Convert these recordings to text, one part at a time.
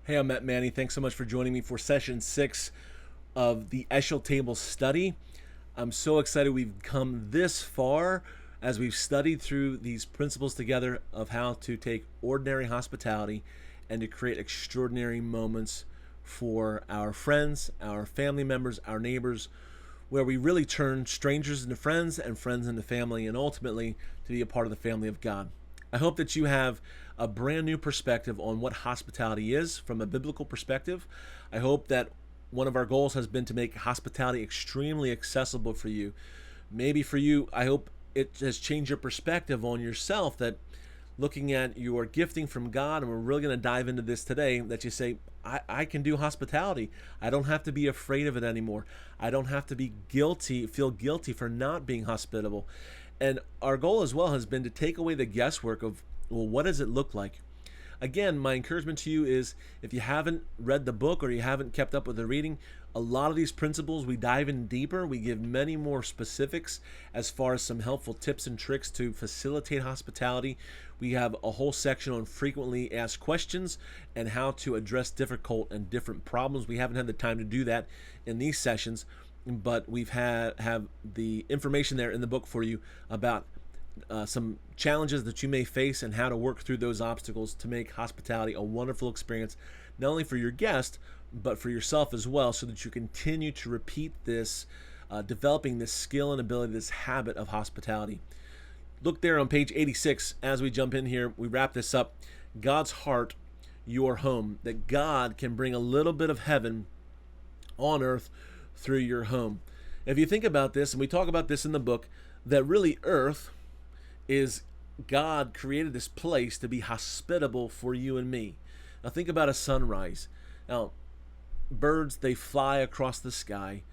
Hey, I'm Matt Manny. Thanks so much for joining me for session 6 of the Eshel table study. I'm so excited we've come this far as we've studied through these principles together of how to take ordinary hospitality and to create extraordinary moments for our friends, our family members, our neighbors, where we really turn strangers into friends and friends into family, and ultimately to be a part of the family of God. I hope that you have a brand new perspective on what hospitality is from a biblical perspective. I hope that one of our goals has been to make hospitality extremely accessible for you. Maybe for you, I hope it has changed your perspective on yourself, that looking at your gifting from God, and we're really going to dive into this today, that you say, I can do hospitality. I don't have to be afraid of it anymore. I don't have to feel guilty for not being hospitable. And our goal as well has been to take away the guesswork of, well, what does it look like? Again, my encouragement to you is, if you haven't read the book or you haven't kept up with the reading, a lot of these principles we dive in deeper. We give many more specifics as far as some helpful tips and tricks to facilitate hospitality. We have a whole section on frequently asked questions and how to address difficult and different problems. We haven't had the time to do that in these sessions, but we've have the information there in the book for you about some challenges that you may face and how to work through those obstacles to make hospitality a wonderful experience, not only for your guest, but for yourself as well, so that you continue to repeat this, developing this skill and ability, this habit of hospitality. Look there on page 86 as we jump in here. We wrap this up. God's heart, your home. That God can bring a little bit of heaven on earth through your home. If you think about this, and we talk about this in the book, that really earth is, God created this place to be hospitable for you and me. Now think about a sunrise. Now, birds, they fly across the sky,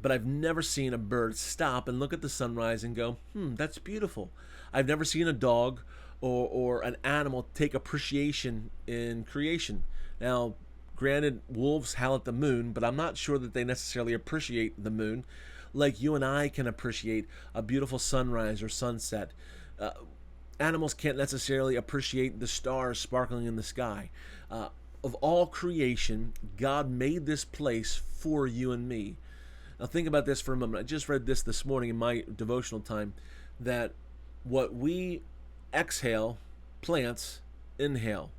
but I've never seen a bird stop and look at the sunrise and go, that's beautiful. I've never seen a dog or an animal take appreciation in creation. Now, granted, wolves howl at the moon, but I'm not sure that they necessarily appreciate the moon like you and I can appreciate a beautiful sunrise or sunset. Animals can't necessarily appreciate the stars sparkling in the sky. Of all creation, God made this place for you and me. Now think about this for a moment. I just read this morning in my devotional time, that what we exhale, plants inhale.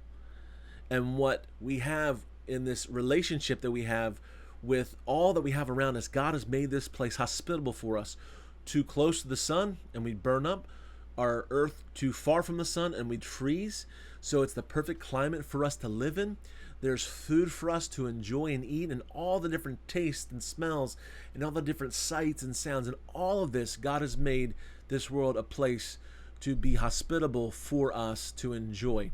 And what we have in this relationship that we have with all that we have around us, God has made this place hospitable for us. Too close to the sun and we'd burn up. Our earth too far from the sun and we'd freeze. So it's the perfect climate for us to live in. There's food for us to enjoy and eat, and all the different tastes and smells and all the different sights and sounds, and all of this, God has made this world a place to be hospitable for us to enjoy.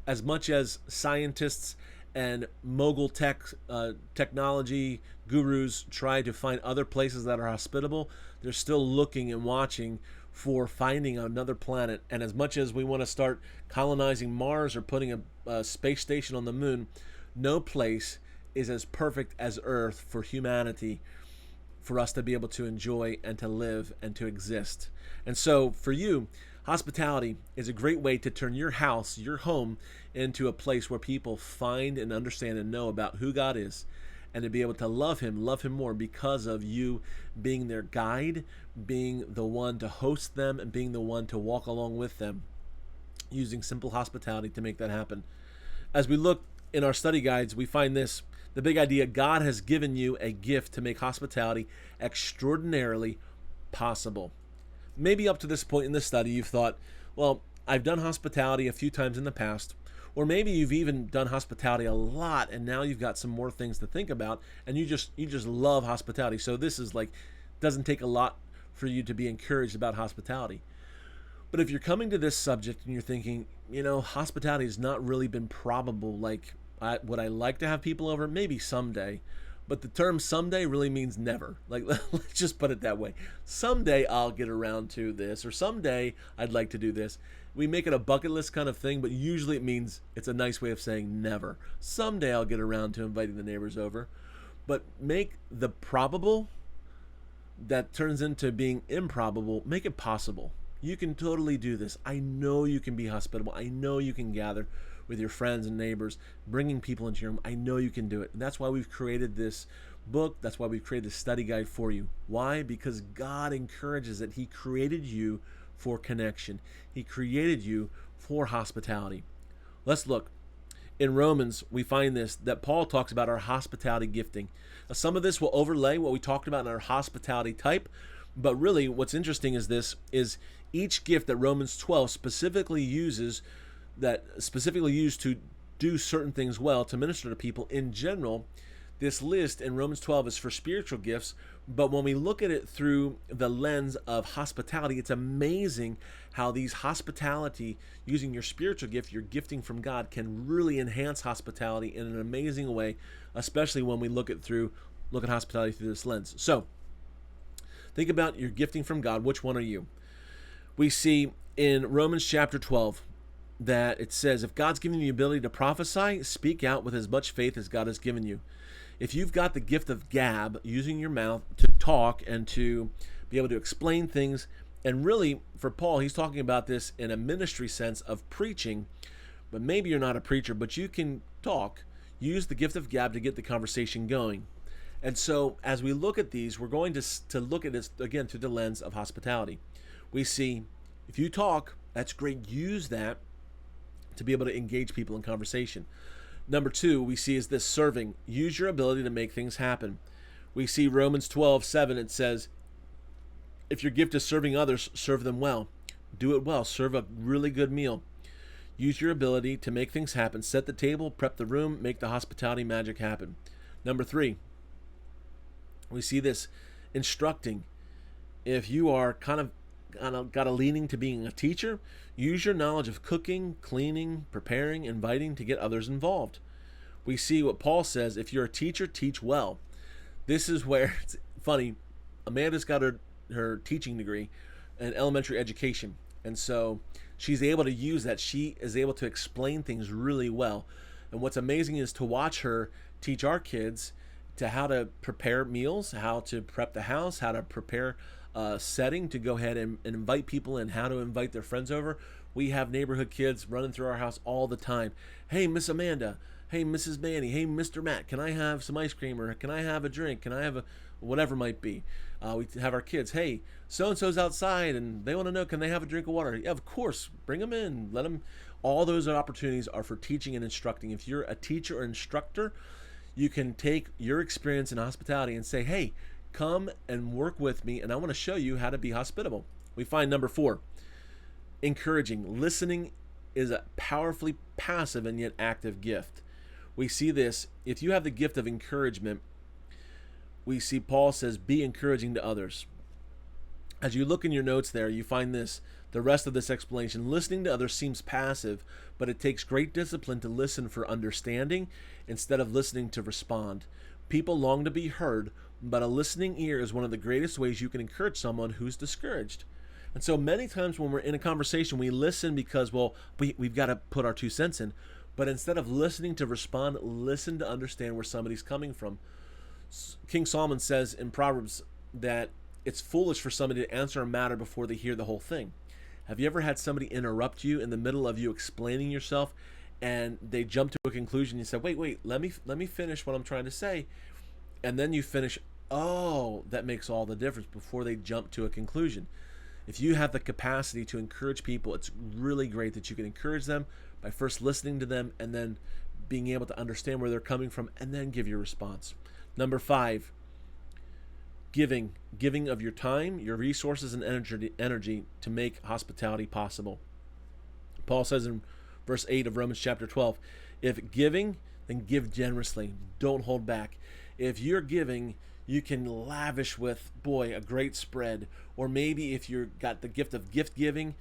As much as scientists and mogul technology gurus try to find other places that are hospitable, they're still looking and watching for finding another planet. And as much as we want to start colonizing Mars or putting a space station on the moon, no place is as perfect as Earth for humanity, for us to be able to enjoy and to live and to exist. And so for you, hospitality is a great way to turn your house, your home, into a place where people find and understand and know about who God is, and to be able to love him more because of you being their guide, being the one to host them, and being the one to walk along with them, using simple hospitality to make that happen. As we look in our study guides, we find this, the big idea: God has given you a gift to make hospitality extraordinarily possible. Maybe up to this point in the study, you've thought, well, I've done hospitality a few times in the past, or maybe you've even done hospitality a lot, and now you've got some more things to think about, and you just love hospitality. So this is like, doesn't take a lot for you to be encouraged about hospitality. But if you're coming to this subject and you're thinking, hospitality has not really been probable, like, would I like to have people over? Maybe someday. But the term someday really means never. Like, let's just put it that way. Someday I'll get around to this, or someday I'd like to do this. We make it a bucket list kind of thing, but usually it means, it's a nice way of saying never. Someday I'll get around to inviting the neighbors over. But make the probable that turns into being improbable, make it possible. You can totally do this. I know you can be hospitable. I know you can gather with your friends and neighbors, bringing people into your home. I know you can do it. And that's why we've created this book. That's why we've created this study guide for you. Why? Because God encourages it. He created you for connection. He created you for hospitality. Let's look. In Romans, we find this, that Paul talks about our hospitality gifting. Now, some of this will overlay what we talked about in our hospitality type, but really what's interesting is this, is each gift that Romans 12 specifically used to do certain things well, to minister to people in general. This list in Romans 12 is for spiritual gifts, but when we look at it through the lens of hospitality, it's amazing how these hospitality, using your spiritual gift, your gifting from God, can really enhance hospitality in an amazing way, especially when we look at hospitality through this lens. So, think about your gifting from God. Which one are you? We see in Romans chapter 12 that it says, if God's given you the ability to prophesy, speak out with as much faith as God has given you. If you've got the gift of gab, using your mouth to talk and to be able to explain things, and really for Paul, he's talking about this in a ministry sense of preaching, but maybe you're not a preacher, but you can talk, use the gift of gab to get the conversation going. And so as we look at these, we're going to look at this again through the lens of hospitality. We see if you talk, that's great. Use that to be able to engage people in conversation. Number 2, we see is this serving. Use your ability to make things happen. We see Romans 12:7. It says, if your gift is serving others, serve them well. Do it well. Serve a really good meal. Use your ability to make things happen. Set the table, prep the room, make the hospitality magic happen. Number 3, we see this instructing. If you are kind of got a leaning to being a teacher, use your knowledge of cooking, cleaning, preparing, inviting to get others involved. We see what Paul says, if you're a teacher, teach well. This is where it's funny. Amanda's got her teaching degree in elementary education. And so she's able to use that. She is able to explain things really well. And what's amazing is to watch her teach our kids to how to prepare meals, how to prep the house, how to prepare setting to go ahead and invite people in, how to invite their friends over. We have neighborhood kids running through our house all the time. Hey, Miss Amanda. Hey, Mrs. Manny. Hey, Mr. Matt. Can I have some ice cream, or can I have a drink? Can I have whatever it might be? We have our kids. Hey, so-and-so's outside and they want to know, can they have a drink of water? Yeah, of course. Bring them in. Let them. All those opportunities are for teaching and instructing. If you're a teacher or instructor, you can take your experience in hospitality and say, hey, come and work with me, and I want to show you how to be hospitable. We find number 4, encouraging. Listening is a powerfully passive and yet active gift. We see this, if you have the gift of encouragement, we see Paul says, be encouraging to others. As you look in your notes there, you find this, the rest of this explanation. Listening to others seems passive, but it takes great discipline to listen for understanding instead of listening to respond. People long to be heard, but a listening ear is one of the greatest ways you can encourage someone who's discouraged. And so many times when we're in a conversation, we listen because, well, we've got to put our 2 cents in. But instead of listening to respond, listen to understand where somebody's coming from. King Solomon says in Proverbs that it's foolish for somebody to answer a matter before they hear the whole thing. Have you ever had somebody interrupt you in the middle of you explaining yourself, and they jump to a conclusion? You say, wait, let me finish what I'm trying to say. And then you finish, oh, that makes all the difference, before they jump to a conclusion. If you have the capacity to encourage people, it's really great that you can encourage them by first listening to them and then being able to understand where they're coming from and then give your response. Number 5, giving of your time, your resources, and energy to make hospitality possible. Paul says in verse 8 of Romans chapter 12, if giving, then give generously. Don't hold back. If you're giving, you can lavish with, a great spread. Or maybe if you've got the gift of gift giving,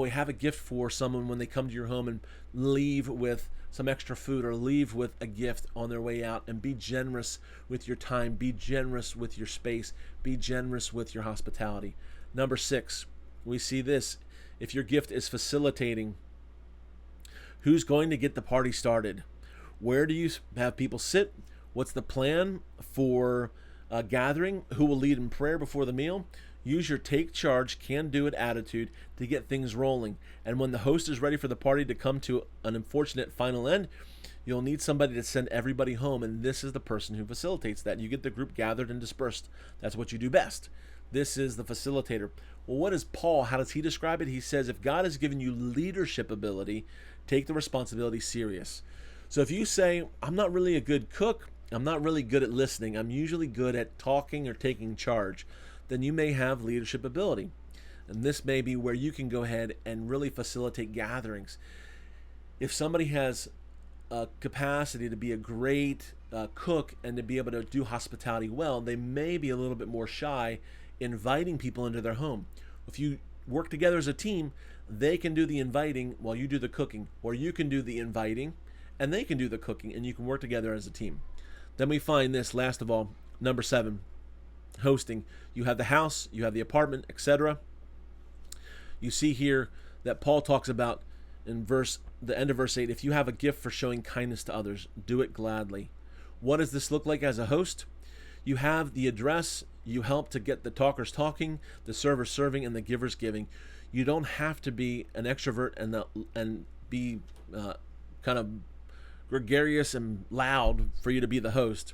have a gift for someone when they come to your home, and leave with some extra food or leave with a gift on their way out. And be generous with your time. Be generous with your space. Be generous with your hospitality. Number 6, we see this. If your gift is facilitating, who's going to get the party started? Where do you have people sit? What's the plan for gathering? Who will lead in prayer before the meal? Use your take charge, can do it attitude to get things rolling. And when the host is ready for the party to come to an unfortunate final end, you'll need somebody to send everybody home, and this is the person who facilitates that. You get the group gathered and dispersed. That's what you do best. This is the facilitator. Well, what is Paul? How does he describe it? He says, if God has given you leadership ability, take the responsibility serious. So if you say, I'm not really a good cook, I'm not really good at listening, I'm usually good at talking or taking charge, then you may have leadership ability. And this may be where you can go ahead and really facilitate gatherings. If somebody has a capacity to be a great cook and to be able to do hospitality well, they may be a little bit more shy inviting people into their home. If you work together as a team, they can do the inviting while you do the cooking, or you can do the inviting and they can do the cooking, and you can work together as a team. Then we find this, last of all, number 7, hosting. You have the house, you have the apartment, etc. You see here that Paul talks about in the end of verse 8, if you have a gift for showing kindness to others, do it gladly. What does this look like as a host? You have the address, you help to get the talkers talking, the servers serving, and the givers giving. You don't have to be an extrovert and be kind of gregarious and loud for you to be the host.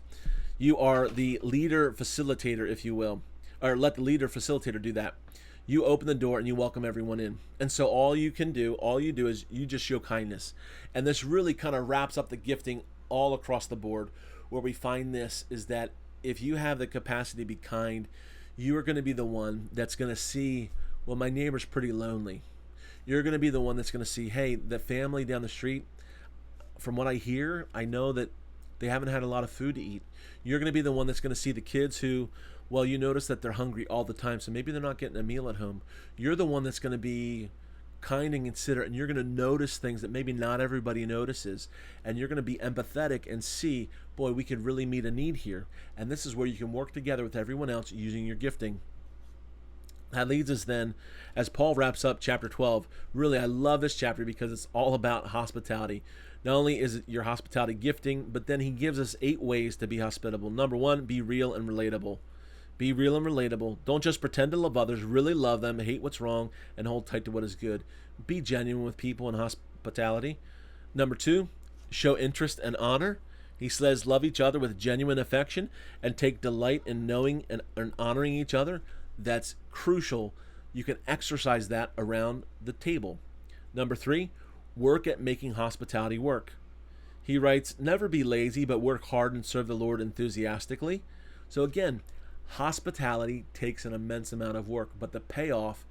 You are the leader facilitator, if you will, or let the leader facilitator do that. You open the door and you welcome everyone in. And so all you do is you just show kindness. And this really kind of wraps up the gifting all across the board. Where we find this is that if you have the capacity to be kind, you are going to be the one that's going to see, well, my neighbor's pretty lonely. You're going to be the one that's going to see, hey, the family down the street, from what I hear, I know that they haven't had a lot of food to eat. You're going to be the one that's going to see the kids who, well, you notice that they're hungry all the time, so maybe they're not getting a meal at home. You're the one that's going to be kind and considerate, and you're going to notice things that maybe not everybody notices, and you're going to be empathetic and see, boy, we could really meet a need here. And this is where you can work together with everyone else using your gifting. That leads us then, as Paul wraps up chapter 12. Really, I love this chapter because it's all about hospitality. Not only is it your hospitality gifting, but then he gives us 8 ways to be hospitable. Number 1, be real and relatable. Be real and relatable. Don't just pretend to love others, really love them, hate what's wrong, and hold tight to what is good. Be genuine with people in hospitality. Number 2, show interest and honor. He says, love each other with genuine affection and take delight in knowing and honoring each other. That's crucial. You can exercise that around the table. Number 3, work at making hospitality work. He writes, never be lazy, but work hard and serve the Lord enthusiastically. So again, hospitality takes an immense amount of work, but the payoff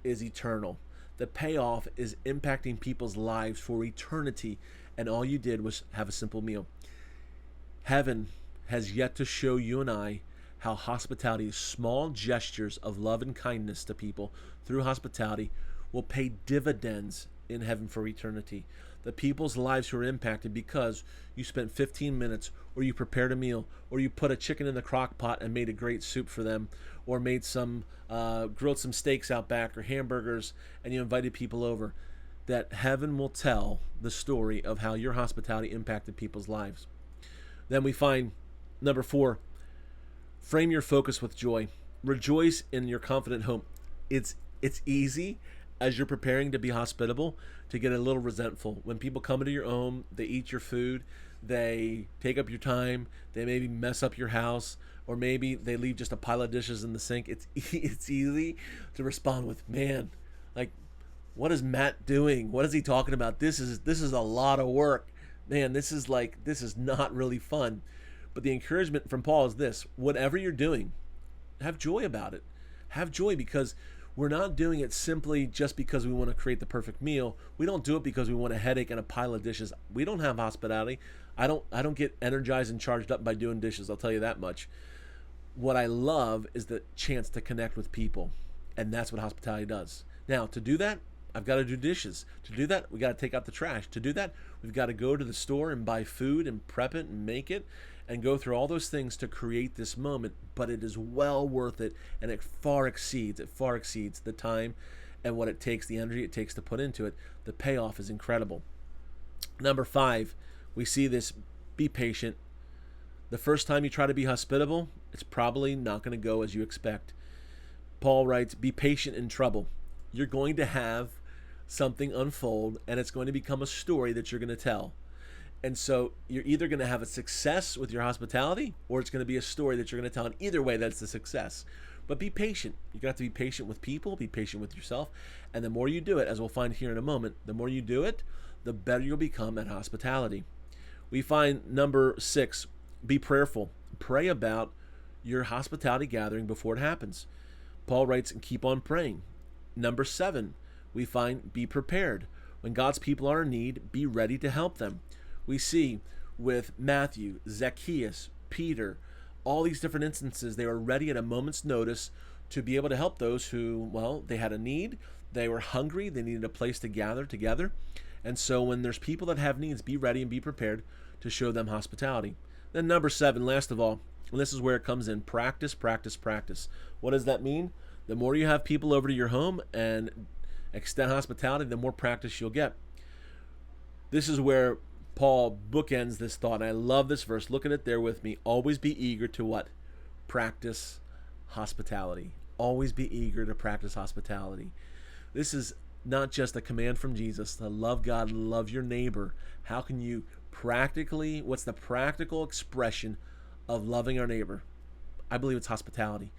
is eternal. The payoff is impacting people's lives for eternity, and all you did was have a simple meal. Heaven has yet to show you and I how hospitality, small gestures of love and kindness to people through hospitality, will pay dividends in heaven for eternity. The people's lives who are impacted because you spent 15 minutes, or you prepared a meal, or you put a chicken in the crock pot and made a great soup for them, or made some grilled some steaks out back or hamburgers, and you invited people over. That heaven will tell the story of how your hospitality impacted people's lives. Then we find number 4, frame your focus with joy. Rejoice in your confident home. It's easy as you're preparing to be hospitable to get a little resentful. When people come into your home, they eat your food, they take up your time, they maybe mess up your house, or maybe they leave just a pile of dishes in the sink. It's easy to respond with, man, like, what is Matt doing? What is he talking about? This is a lot of work. Man, this is not really fun. But the encouragement from Paul is this: whatever you're doing, have joy about it. Have joy, because we're not doing it simply just because we want to create the perfect meal. We don't do it because we want a headache and a pile of dishes. We don't have hospitality. I don't get energized and charged up by doing dishes, I'll tell you that much. What I love is the chance to connect with people, and that's what hospitality does. Now, to do that, I've got to do dishes. To do that, we got to take out the trash. To do that, we've got to go to the store and buy food and prep it and make it and go through all those things to create this moment. But it is well worth it, and it far exceeds the time and what it takes, the energy it takes to put into it. The payoff is incredible. Number 5, we see this: be patient. The first time you try to be hospitable, it's probably not going to go as you expect. Paul writes, be patient in trouble. You're going to have something unfold, and it's going to become a story that you're going to tell. And so you're either going to have a success with your hospitality, or it's going to be a story that you're going to tell. And either way, that's the success. But be patient. You're going to have to be patient with people, be patient with yourself. And the more you do it, as we'll find here in a moment, the more you do it, the better you'll become at hospitality. We find number 6, be prayerful. Pray about your hospitality gathering before it happens. Paul writes, and keep on praying. Number 7, we find be prepared. When God's people are in need, be ready to help them. We see with Matthew, Zacchaeus, Peter, all these different instances, they were ready at a moment's notice to be able to help those who, well, they had a need, they were hungry, they needed a place to gather together. And so when there's people that have needs, be ready and be prepared to show them hospitality. Then number 7, last of all, and this is where it comes in, practice, practice, practice. What does that mean? The more you have people over to your home and extend hospitality, the more practice you'll get. This is where Paul bookends this thought. I love this verse. Look at it there with me. Always be eager to what? Practice hospitality. Always be eager to practice hospitality. This is not just a command from Jesus to love God and love your neighbor. How can you practically, what's the practical expression of loving our neighbor? I believe it's hospitality.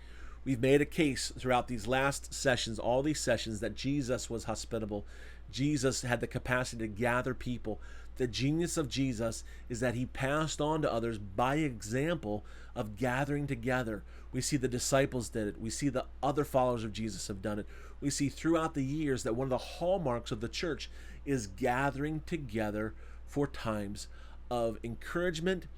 We've made a case throughout these last sessions, all these sessions, that Jesus was hospitable. Jesus had the capacity to gather people. The genius of Jesus is that he passed on to others by example of gathering together. We see the disciples did it. We see the other followers of Jesus have done it. We see throughout the years that one of the hallmarks of the church is gathering together for times of encouragement,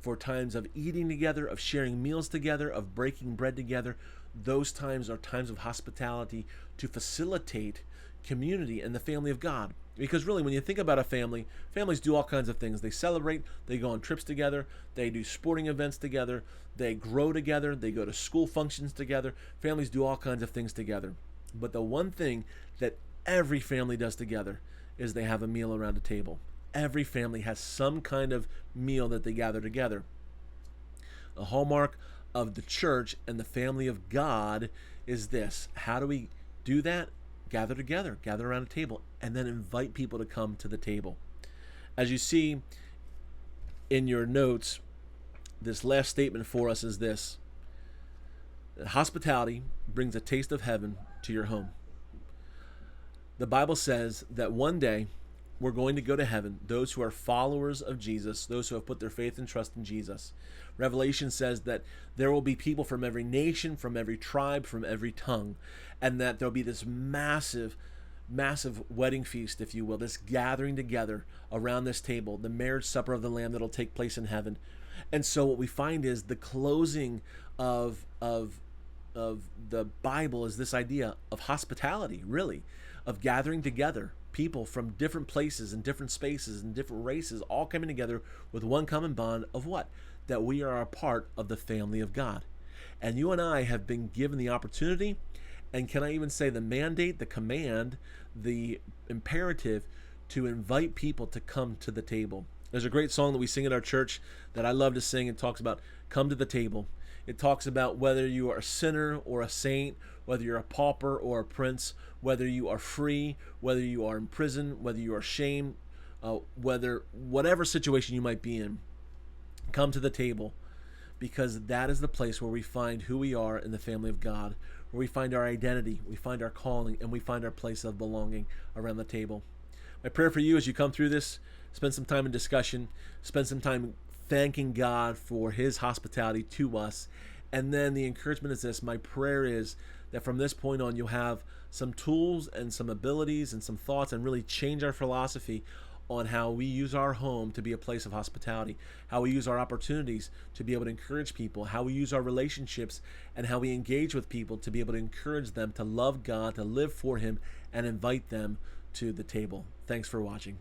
for times of eating together, of sharing meals together, of breaking bread together. Those times are times of hospitality to facilitate community and the family of God. Because really, when you think about a family, families do all kinds of things. They celebrate, they go on trips together, they do sporting events together, they grow together, they go to school functions together. Families do all kinds of things together. But the one thing that every family does together is they have a meal around a table. Every family has some kind of meal that they gather together. The hallmark of the church and the family of God is this. How do we do that? Gather together, gather around a table, and then invite people to come to the table. As you see in your notes, this last statement for us is this: that hospitality brings a taste of heaven to your home. The Bible says that one day we're going to go to heaven, those who are followers of Jesus, those who have put their faith and trust in Jesus. Revelation says that there will be people from every nation, from every tribe, from every tongue, and that there'll be this massive wedding feast, if you will, this gathering together around this table, the marriage supper of the Lamb that'll take place in heaven. And so what we find is the closing of the Bible is this idea of hospitality, really, of gathering together people from different places and different spaces and different races, all coming together with one common bond of what? That we are a part of the family of God. And you and I have been given the opportunity, and can I even say the mandate, the command, the imperative to invite people to come to the table. There's a great song that we sing at our church that I love to sing. It talks about come to the table. It talks about whether you are a sinner or a saint, whether you're a pauper or a prince, whether you are free, whether you are in prison, whether you are ashamed, whatever situation you might be in, come to the table, because that is the place where we find who we are in the family of God, where we find our identity, we find our calling, and we find our place of belonging around the table. My prayer for you as you come through this, spend some time in discussion, spend some time thanking God for his hospitality to us. And then the encouragement is this: my prayer is that from this point on, you'll have some tools and some abilities and some thoughts, and really change our philosophy on how we use our home to be a place of hospitality, how we use our opportunities to be able to encourage people, how we use our relationships and how we engage with people to be able to encourage them to love God, to live for him, and invite them to the table. Thanks for watching.